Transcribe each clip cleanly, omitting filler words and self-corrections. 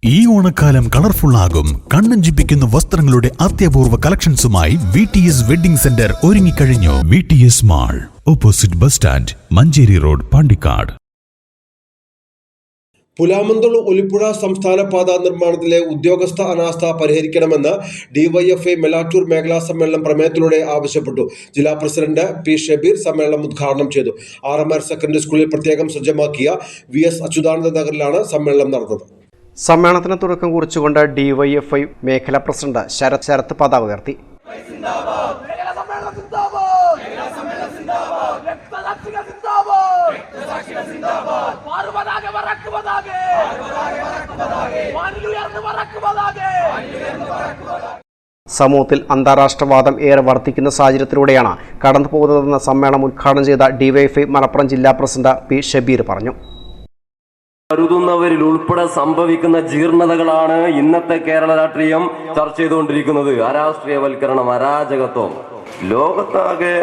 ഈ ഓണക്കാലം കളർഫുൾ ആകും. കണ്ണഞ്ചിപ്പിക്കുന്ന വസ്ത്രങ്ങളുടെ അത്യപൂർവ കളക്ഷൻസുമായി VTS വെഡിംഗ് സെന്റർ ഒരുങ്ങിക്കഴിഞ്ഞു. VTS mall, opposite bus stand, Manjeri road, Pandikkad. Pulamanthole Olippuzha സംസ്ഥാന പാത നിർമ്മാണത്തിലെ ഉദ്യോഗസ്ഥ അനാസ്ഥ പരിഹരിക്കണമെന്ന് DYFI മെലാറ്റൂർ മേഖലാ സമ്മേളനം പ്രമേയത്തിലൂടെ ആവശ്യപ്പെട്ടു. ജില്ലാ പ്രസിഡന്റ് P. ഷബീർ സമ്മേളനം ഉദ്ഘാടനം ചെയ്തു. RMR സെക്കൻഡറി സ്കൂളിൽ പ്രത്യേകം സജ്ജമാക്കിയ VS അച്യുതാനന്ദ നഗറിലാണ് സമ്മേളനം നടന്നത്. സമ്മേളനത്തിന് തുടക്കം കുറിച്ചുകൊണ്ട് DYFI മേഖലാ പ്രസിഡന്റ് ശരത് പതാക ഉയർത്തി. സമൂഹത്തിൽ അന്താരാഷ്ട്രവാദം ഏറെ വർദ്ധിക്കുന്ന സാഹചര്യത്തിലൂടെയാണ് കടന്നു പോകുന്നതെന്ന് സമ്മേളനം ഉദ്ഘാടനം ചെയ്ത DYFI മലപ്പുറം ജില്ലാ പ്രസിഡന്റ് P. ഷബീർ പറഞ്ഞു. കരുതുന്നവരിൽ ഉൾപ്പെടെ സംഭവിക്കുന്ന ജീർണതകളാണ് ഇന്നത്തെ കേരള രാഷ്ട്രീയം ചർച്ച ചെയ്തുകൊണ്ടിരിക്കുന്നത്. അരാഷ്ട്രീയവൽക്കരണം, അരാജകത്വം. ലോകത്താകെ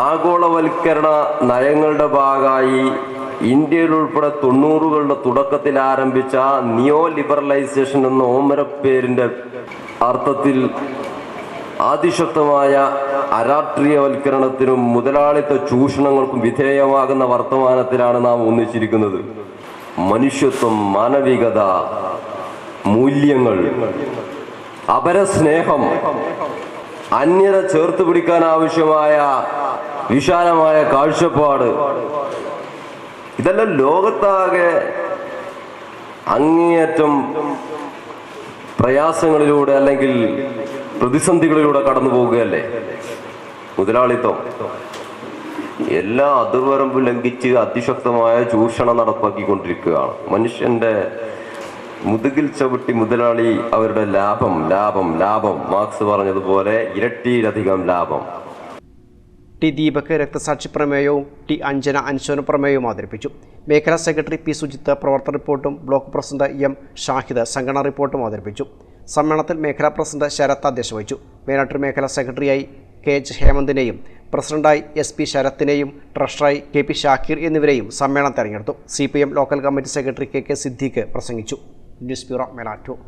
ആഗോളവൽക്കരണ നയങ്ങളുടെ ഭാഗമായി ഇന്ത്യയിൽ ഉൾപ്പെടെ 90കളുടെ തുടക്കത്തിൽ ആരംഭിച്ച നിയോ ലിബറലൈസേഷൻ എന്ന ഓമരപ്പേരിന്റെ അർത്ഥത്തിൽ അതിശക്തമായ അരാഷ്ട്രീയവൽക്കരണത്തിനും മുതലാളിത്ത ചൂഷണങ്ങൾക്കും വിധേയമാകുന്ന വർത്തമാനത്തിലാണ് നാം ഒന്നിച്ചിരിക്കുന്നത്. മനുഷ്യത്വം, മാനവികത, മൂല്യങ്ങൾ, അപരസ്നേഹം, അന്യരെ ചേർത്ത് പിടിക്കാൻ ആവശ്യമായ വിശാലമായ കാഴ്ചപ്പാട്, ഇതെല്ലാം ലോകത്താകെ അങ്ങേയറ്റം പ്രയാസങ്ങളിലൂടെ അല്ലെങ്കിൽ പ്രതിസന്ധികളിലൂടെ കടന്നു പോവുകയല്ലേ. മുതലാളിത്തം എല്ലാ അതിർവരമ്പും ലംഘിച്ച് അതിശക്തമായ ചൂഷണം നടപ്പാക്കിക്കൊണ്ടിരിക്കുകയാണ്. മനുഷ്യന്റെ മുതുകിൽ ചവിട്ടി മുതലാളി അവരുടെ ലാഭം ലാഭം ലാഭം മാർക്സ് പറഞ്ഞതുപോലെ ഇരട്ടിയിലധികം ലാഭം. T. ദീപക് രക്തസാക്ഷി പ്രമേയവും T. അഞ്ജന അനുശോചന പ്രമേയവും അവതരിപ്പിച്ചു. മേഖലാ സെക്രട്ടറി P. സുജിത്ത് പ്രവർത്തന റിപ്പോർട്ടും ബ്ലോക്ക് പ്രസിഡന്റ് M. ഷാഹിദ് സംഘടനാ റിപ്പോർട്ടും അവതരിപ്പിച്ചു. സമ്മേളനത്തിൽ മേഖലാ പ്രസിഡന്റ് ശരത് അധ്യക്ഷത വഹിച്ചു. മേലാറ്റൂർ മേഖലാ സെക്രട്ടറിയായി KH ഹേമന്തിനെയും പ്രസിഡന്റായി SP ശരത്തിനെയും ട്രഷററായി KP ഷാക്കിർ എന്നിവരെയും സമ്മേളനം തെരഞ്ഞെടുത്തു. CPM local committee secretary KK Siddique പ്രസംഗിച്ചു. News bureau, Melattur.